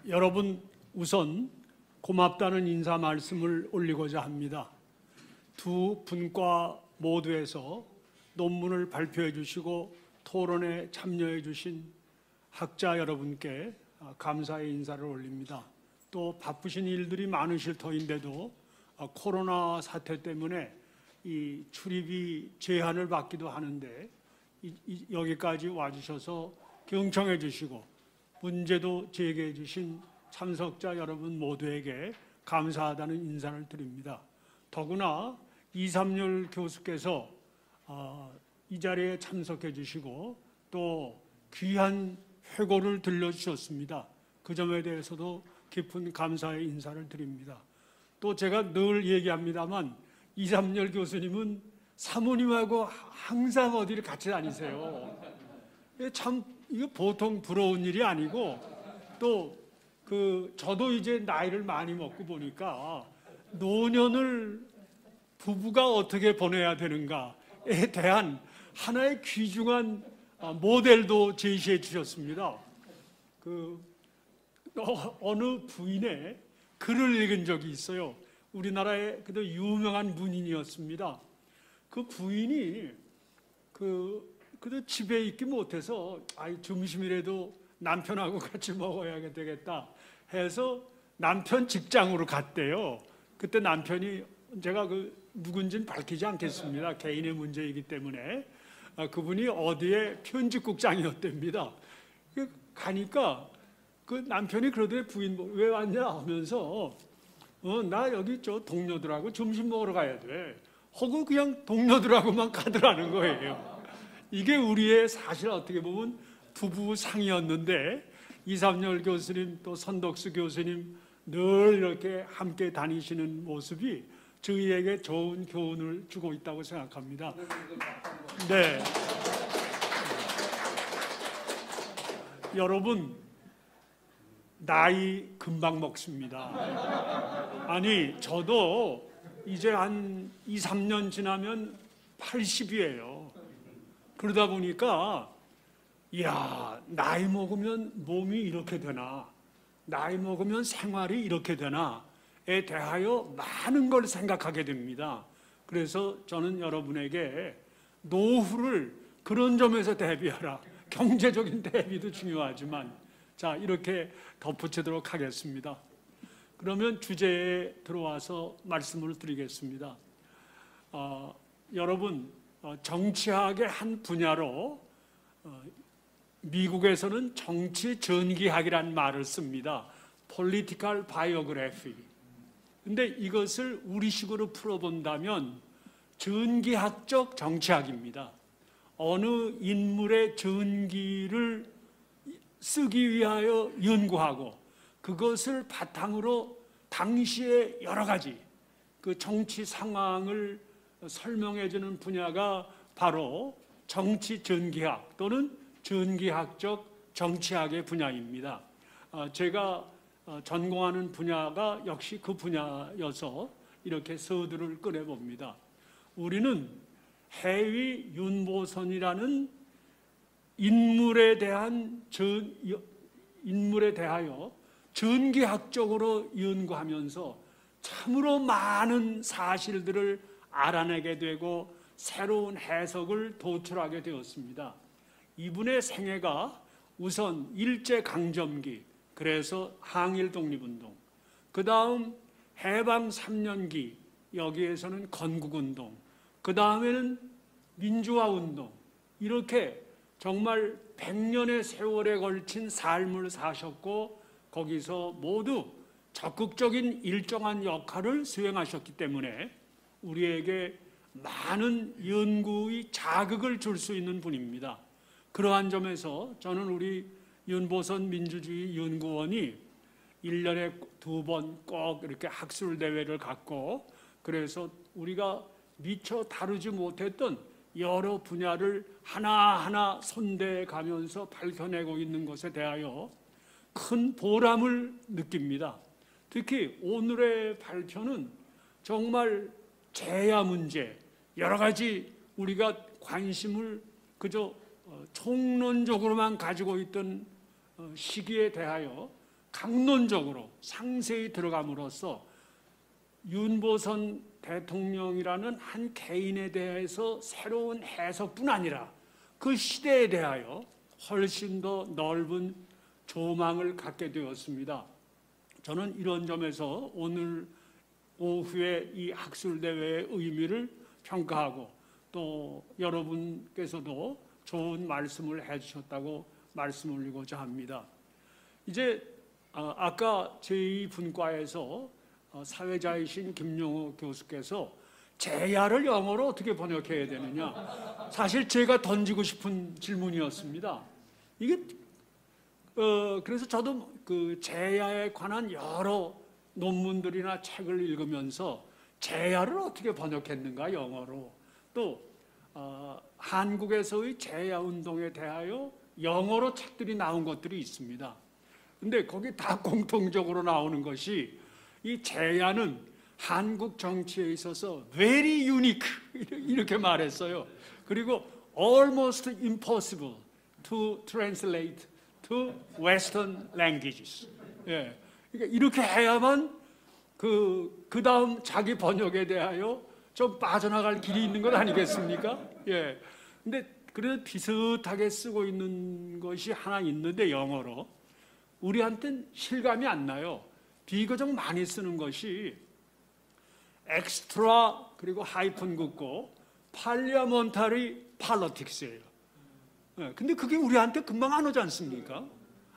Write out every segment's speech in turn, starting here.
여러분 우선 고맙다는 인사 말씀을 올리고자 합니다. 두 분과 모두에서 논문을 발표해 주시고 토론에 참여해 주신 학자 여러분께 감사의 인사를 올립니다. 또 바쁘신 일들이 많으실 터인데도 코로나 사태 때문에 이 출입이 제한을 받기도 하는데 여기까지 와주셔서 경청해 주시고 문제도 제기해 주신 참석자 여러분 모두에게 감사하다는 인사를 드립니다. 더구나 이삼열 교수께서 이 자리에 참석해 주시고 또 귀한 회고를 들려주셨습니다. 그 점에 대해서도 깊은 감사의 인사를 드립니다. 또 제가 늘 얘기합니다만 이삼열 교수님은 사모님하고 항상 어디를 같이 다니세요. 참 이거 보통 부러운 일이 아니고 또 저도 이제 나이를 많이 먹고 보니까 노년을 부부가 어떻게 보내야 되는가에 대한 하나의 귀중한 모델도 제시해 주셨습니다. 어느 부인의 글을 읽은 적이 있어요. 우리나라의 그도 유명한 문인이었습니다. 그 부인이 그도 집에 있기 못해서 점심이라도 남편하고 같이 먹어야 되겠다 해서 남편 직장으로 갔대요. 그때 남편이 제가 누군지는 밝히지 않겠습니다. 개인의 문제이기 때문에 그분이 어디에 편집국장이었답니다. 가니까 그 남편이 그러더니 부인 왜 왔냐 하면서 나 여기 저 동료들하고 점심 먹으러 가야 돼 하고 그냥 동료들하고만 가더라는 거예요. 이게 우리의 사실 어떻게 보면 부부 상이었는데 이삼열 교수님 또 선덕수 교수님 늘 이렇게 함께 다니시는 모습이 저희에게 좋은 교훈을 주고 있다고 생각합니다. 네, 여러분 나이 금방 먹습니다. 아니 저도 이제 한 2, 3년 지나면 80이에요. 그러다 보니까 나이 먹으면 몸이 이렇게 되나, 나이 먹으면 생활이 이렇게 되나에 대하여 많은 걸 생각하게 됩니다. 그래서 저는 여러분에게 노후를 그런 점에서 대비하라. 경제적인 대비도 중요하지만 자, 이렇게 덧붙이도록 하겠습니다. 그러면 주제에 들어와서 말씀을 드리겠습니다. 여러분 정치학의 한 분야로 미국에서는 정치 전기학이라는 말을 씁니다. Political Biography. 근데 이것을 우리식으로 풀어본다면 전기학적 정치학입니다. 어느 인물의 전기를 쓰기 위하여 연구하고 그것을 바탕으로 당시의 여러 가지 그 정치 상황을 설명해 주는 분야가 바로 정치 전기학 또는 전기학적 정치학의 분야입니다. 제가 전공하는 분야가 역시 그 분야여서 이렇게 서두를 꺼내봅니다. 우리는 해위 윤보선이라는 인물에 대하여 전기학적으로 연구하면서 참으로 많은 사실들을 알아내게 되고 새로운 해석을 도출하게 되었습니다. 이분의 생애가 우선 일제강점기, 그래서 항일 독립운동, 그 다음 해방 3년기, 여기에서는 건국운동, 그 다음에는 민주화운동, 이렇게 정말 100년의 세월에 걸친 삶을 사셨고 거기서 모두 적극적인 일정한 역할을 수행하셨기 때문에 우리에게 많은 연구의 자극을 줄 수 있는 분입니다. 그러한 점에서 저는 우리 윤보선 민주주의 연구원이 1년에 2번 꼭 이렇게 학술대회를 갖고 그래서 우리가 미처 다루지 못했던 여러 분야를 하나하나 손대해 가면서 밝혀내고 있는 것에 대하여 큰 보람을 느낍니다. 특히 오늘의 발표는 정말 재야 문제, 여러 가지 우리가 관심을 그저 총론적으로만 가지고 있던 시기에 대하여 강론적으로 상세히 들어감으로써 윤보선 대통령이라는 한 개인에 대해서 새로운 해석뿐 아니라 그 시대에 대하여 훨씬 더 넓은 조망을 갖게 되었습니다. 저는 이런 점에서 오늘 오후에 이 학술대회의 의미를 평가하고 또 여러분께서도 좋은 말씀을 해주셨다고 말씀 올리고자 합니다. 이제 아까 제2분과에서 사회자이신 김용호 교수께서 제야를 영어로 어떻게 번역해야 되느냐, 사실 제가 던지고 싶은 질문이었습니다. 이게 그래서 저도 그 제야에 관한 여러 논문들이나 책을 읽으면서 제야를 어떻게 번역했는가 영어로, 또 한국에서의 제야 운동에 대하여 영어로 책들이 나온 것들이 있습니다. 근데 거기 다 공통적으로 나오는 것이 이 제야는 한국 정치에 있어서 very unique 이렇게 말했어요. 그리고 almost impossible to translate to Western languages. 예. 그러니까 이렇게 해야만 그 다음 자기 번역에 대하여 좀 빠져나갈 길이 있는 것 아니겠습니까? 예. 근데 그래도 비슷하게 쓰고 있는 것이 하나 있는데 영어로 우리한테는 실감이 안 나요. 비교적 많이 쓰는 것이 엑스트라 그리고 하이픈 긋고 parliamentary politics예요. 예. 근데 그게 우리한테 금방 안 오지 않습니까?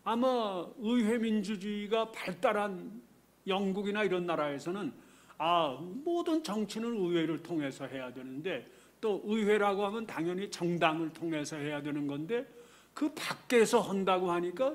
아마 의회 민주주의가 발달한 영국이나 이런 나라에서는 모든 정치는 의회를 통해서 해야 되는데, 또 의회라고 하면 당연히 정당을 통해서 해야 되는 건데 그 밖에서 한다고 하니까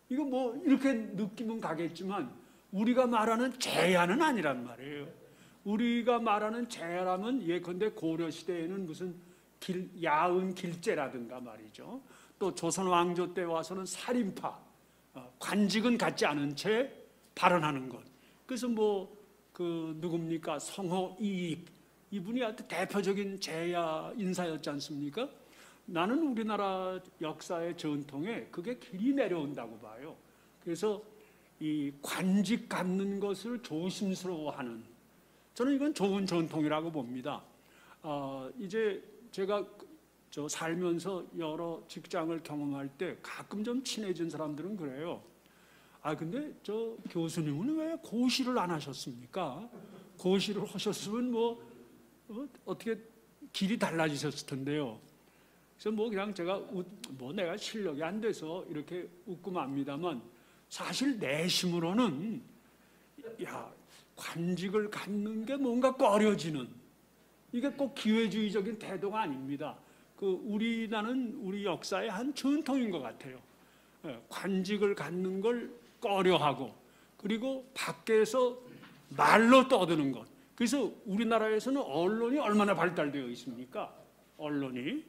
이거 뭐 이렇게 느낌은 가겠지만 우리가 말하는 제야는 아니란 말이에요. 우리가 말하는 제야라면 예컨대 고려시대에는 무슨 야은 길제라든가 말이죠. 또 조선 왕조 때 와서는 살인파, 관직은 갖지 않은 채 발언하는 것. 그래서 누굽니까? 성호 이익, 이분이 아주 대표적인 제야 인사였지 않습니까? 나는 우리나라 역사의 전통에 그게 길이 내려온다고 봐요. 그래서 이 관직 갖는 것을 조심스러워하는, 저는 이건 좋은 전통이라고 봅니다. 이제 제가 살면서 여러 직장을 경험할 때 가끔 좀 친해진 사람들은 그래요. 근데 저 교수님은 왜 고시를 안 하셨습니까? 고시를 하셨으면 어떻게 길이 달라지셨을 텐데요. 그래서 그냥 제가 내가 실력이 안 돼서 이렇게 웃고 맙니다만, 사실 내심으로는 관직을 갖는 게 뭔가 꺼려지는, 이게 꼭 기회주의적인 태도가 아닙니다. 나는 우리 역사의 한 전통인 것 같아요. 관직을 갖는 걸 꺼려하고, 그리고 밖에서 말로 떠드는 것. 그래서 우리나라에서는 언론이 얼마나 발달되어 있습니까? 언론이.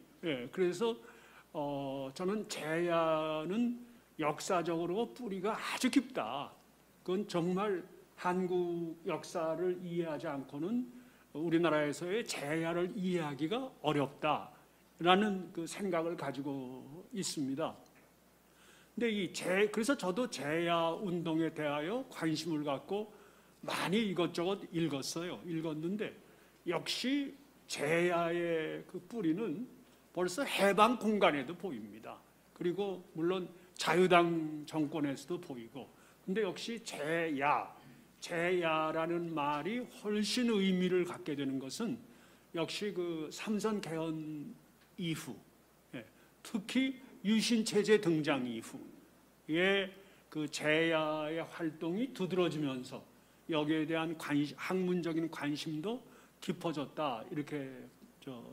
그래서 저는 제야는 역사적으로 뿌리가 아주 깊다. 그건 정말 한국 역사를 이해하지 않고는 우리나라에서의 제야를 이해하기가 어렵다라는 그 생각을 가지고 있습니다. 근데 그래서 저도 제야 운동에 대하여 관심을 갖고 많이 이것저것 읽었는데 역시 제야의 그 뿌리는 벌써 해방 공간에도 보입니다. 그리고 물론 자유당 정권에서도 보이고, 근데 역시 제야라는 말이 훨씬 의미를 갖게 되는 것은 역시 그 삼선 개헌 이후, 특히 유신 체제 등장 이후에 그 제야의 활동이 두드러지면서 여기에 대한 학문적인 관심도 깊어졌다, 이렇게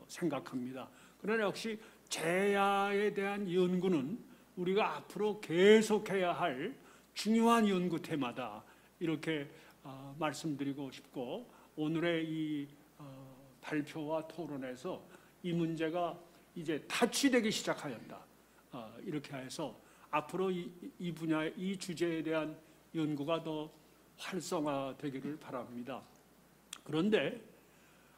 생각합니다. 그러나 역시 제야에 대한 연구는 우리가 앞으로 계속해야 할 중요한 연구 테마다, 이렇게 말씀드리고 싶고, 오늘의 이 발표와 토론에서 이 문제가 이제 타치되기 시작하였다, 이렇게 해서 앞으로 이 분야, 이 주제에 대한 연구가 더 활성화되기를 바랍니다. 그런데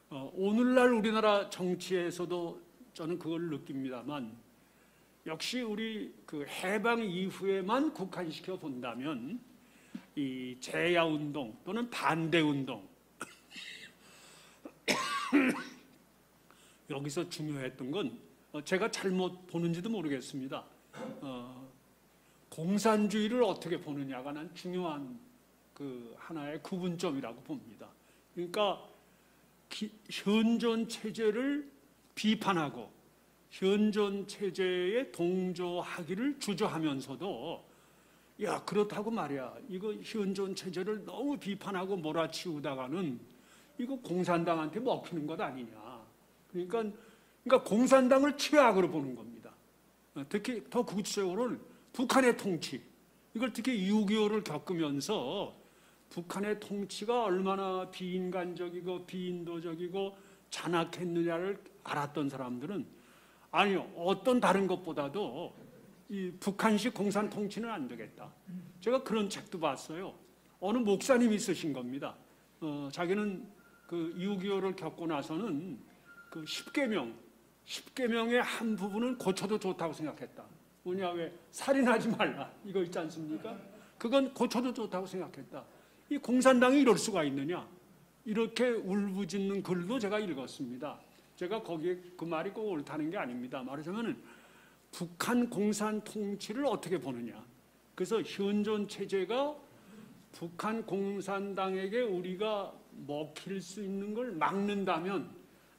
오늘날 우리나라 정치에서도 저는 그걸 느낍니다만, 역시 우리 그 해방 이후에만 국한시켜 본다면 이 재야 운동 또는 반대 운동 여기서 중요했던 건 제가 잘못 보는지도 모르겠습니다. 공산주의를 어떻게 보느냐가 난 중요한 그 하나의 구분점이라고 봅니다. 그러니까 현존 체제를 비판하고 현존 체제에 동조하기를 주저하면서도 야 그렇다고 말이야 이거 현존 체제를 너무 비판하고 몰아치우다가는 이거 공산당한테 먹히는 것 아니냐. 그러니까 공산당을 최악으로 보는 겁니다. 특히 더 구체적으로는 북한의 통치, 이걸 특히 6.25를 겪으면서 북한의 통치가 얼마나 비인간적이고 비인도적이고 잔악했느냐를 알았던 사람들은 아니 어떤 다른 것보다도 이 북한식 공산 통치는 안 되겠다. 제가 그런 책도 봤어요. 어느 목사님이 쓰신 겁니다. 자기는 그 6.25를 겪고 나서는 그 10계명의 한 부분은 고쳐도 좋다고 생각했다. 뭐냐 왜 살인하지 말라 이거 있지 않습니까? 그건 고쳐도 좋다고 생각했다. 이 공산당이 이럴 수가 있느냐? 이렇게 울부짖는 글도 제가 읽었습니다. 제가 거기에 그 말이 꼭 옳다는 게 아닙니다. 말하자면은 북한 공산 통치를 어떻게 보느냐? 그래서 현존 체제가 북한 공산당에게 우리가 먹힐 수 있는 걸 막는다면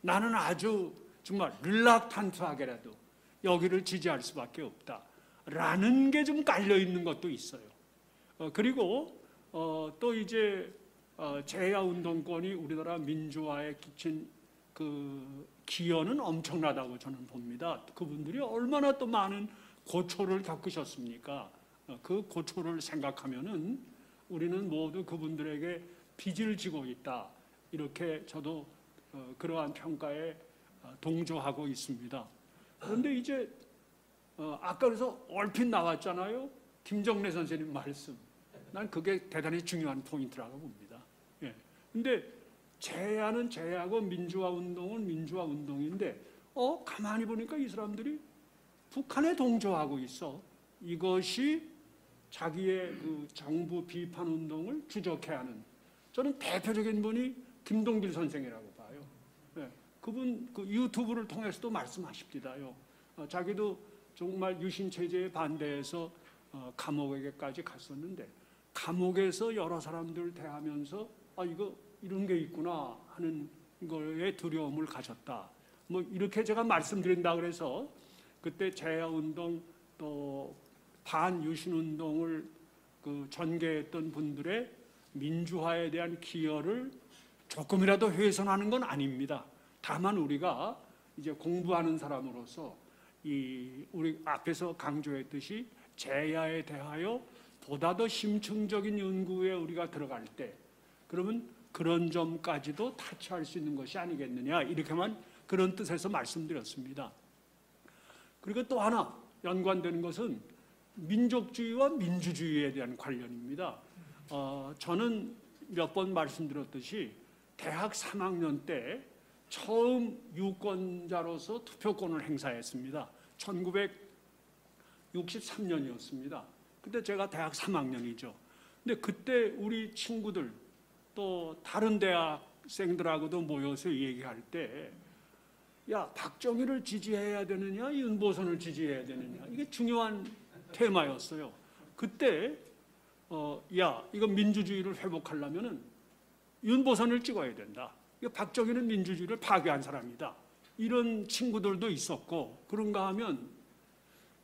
나는 아주 정말 릴락탄트하게라도 여기를 지지할 수밖에 없다라는 게 좀 깔려 있는 것도 있어요. 그리고 또 이제 재야 운동권이 우리나라 민주화에 끼친 그 기여는 엄청나다고 저는 봅니다. 그분들이 얼마나 또 많은 고초를 겪으셨습니까? 그 고초를 생각하면은 우리는 모두 그분들에게 빚을 지고 있다. 이렇게 저도 그러한 평가에 동조하고 있습니다. 그런데 이제 아까 그래서 얼핏 나왔잖아요. 김정래 선생님 말씀. 난 그게 대단히 중요한 포인트라고 봅니다. 예. 근데 재야는 재야고 민주화 운동은 민주화 운동인데 가만히 보니까 이 사람들이 북한에 동조하고 있어. 이것이 자기의 그 정부 비판 운동을 주적해하는 저는 대표적인 분이 김동길 선생이라고 봐요. 예. 그분 그 유튜브를 통해서도 말씀하십니다요. 자기도 정말 유신 체제에 반대해서 감옥에까지 갔었는데 감옥에서 여러 사람들 대하면서 이거 이런 게 있구나 하는 거에 두려움을 가졌다. 뭐 이렇게 제가 말씀드린다 그래서 그때 재야 운동 또 반유신 운동을 그 전개했던 분들의 민주화에 대한 기여를 조금이라도 훼손하는 건 아닙니다. 다만 우리가 이제 공부하는 사람으로서 우리 앞에서 강조했듯이 재야에 대하여 보다 더 심층적인 연구에 우리가 들어갈 때 그러면 그런 점까지도 타치할 수 있는 것이 아니겠느냐 이렇게만 그런 뜻에서 말씀드렸습니다. 그리고 또 하나 연관되는 것은 민족주의와 민주주의에 대한 관련입니다. 저는 몇 번 말씀드렸듯이 대학 3학년 때 처음 유권자로서 투표권을 행사했습니다. 1963년이었습니다. 그때 제가 대학 3학년이죠. 근데 그때 우리 친구들 또 다른 대학생들하고도 모여서 얘기할 때 야, 박정희를 지지해야 되느냐, 윤보선을 지지해야 되느냐 이게 중요한 테마였어요. 그때 야, 이거 민주주의를 회복하려면은 윤보선을 찍어야 된다. 박정희는 민주주의를 파괴한 사람이다. 이런 친구들도 있었고 그런가 하면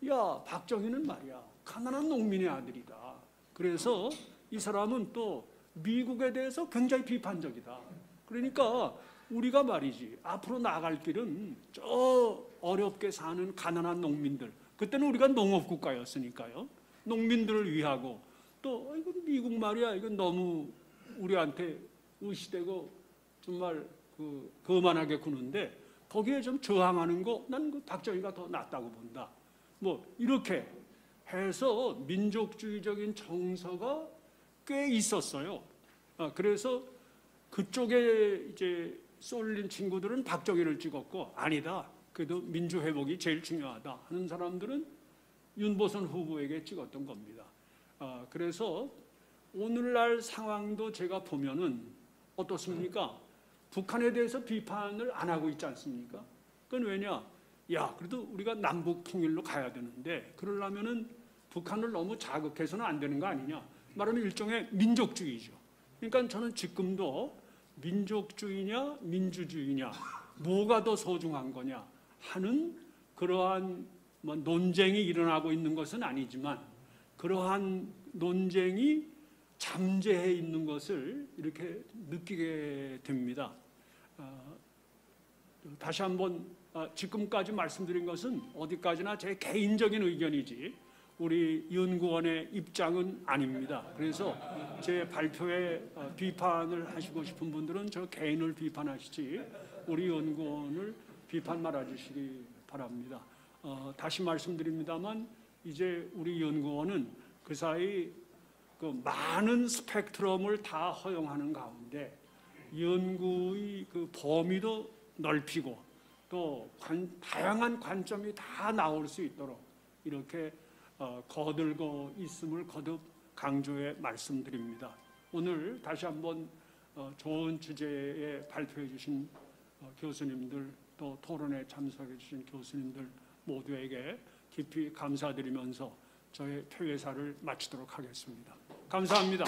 야, 박정희는 말이야 가난한 농민의 아들이다. 그래서 이 사람은 또 미국에 대해서 굉장히 비판적이다. 그러니까 우리가 말이지 앞으로 나아갈 길은 저 어렵게 사는 가난한 농민들, 그때는 우리가 농업국가였으니까요. 농민들을 위하고 또 이건 미국 말이야 이건 너무 우리한테 의시되고 정말 거만하게 구는데 거기에 좀 저항하는 거 난 그 박정희가 더 낫다고 본다. 뭐 이렇게 해서 민족주의적인 정서가 꽤 있었어요. 그래서 그쪽에 이제 쏠린 친구들은 박정희를 찍었고 아니다. 그래도 민주회복이 제일 중요하다 하는 사람들은 윤보선 후보에게 찍었던 겁니다. 그래서 오늘날 상황도 제가 보면은 어떻습니까? 북한에 대해서 비판을 안 하고 있지 않습니까? 그건 왜냐? 야, 그래도 우리가 남북 통일로 가야 되는데 그러려면은 북한을 너무 자극해서는 안 되는 거 아니냐? 말하면 일종의 민족주의죠. 그러니까 저는 지금도 민족주의냐 민주주의냐 뭐가 더 소중한 거냐 하는 그러한 논쟁이 일어나고 있는 것은 아니지만 그러한 논쟁이 잠재해 있는 것을 이렇게 느끼게 됩니다. 다시 한번 지금까지 말씀드린 것은 어디까지나 제 개인적인 의견이지 우리 연구원의 입장은 아닙니다. 그래서 제 발표에 비판을 하시고 싶은 분들은 저 개인을 비판하시지 우리 연구원을 비판 말아주시기 바랍니다. 다시 말씀드립니다만 이제 우리 연구원은 그 사이 그 많은 스펙트럼을 다 허용하는 가운데 연구의 그 범위도 넓히고 또 다양한 관점이 다 나올 수 있도록 이렇게 거들고 있음을 거듭 강조해 말씀드립니다. 오늘 다시 한번 좋은 주제에 발표해 주신 교수님들 또 토론에 참석해 주신 교수님들 모두에게 깊이 감사드리면서 저의 퇴회사를 마치도록 하겠습니다. 감사합니다.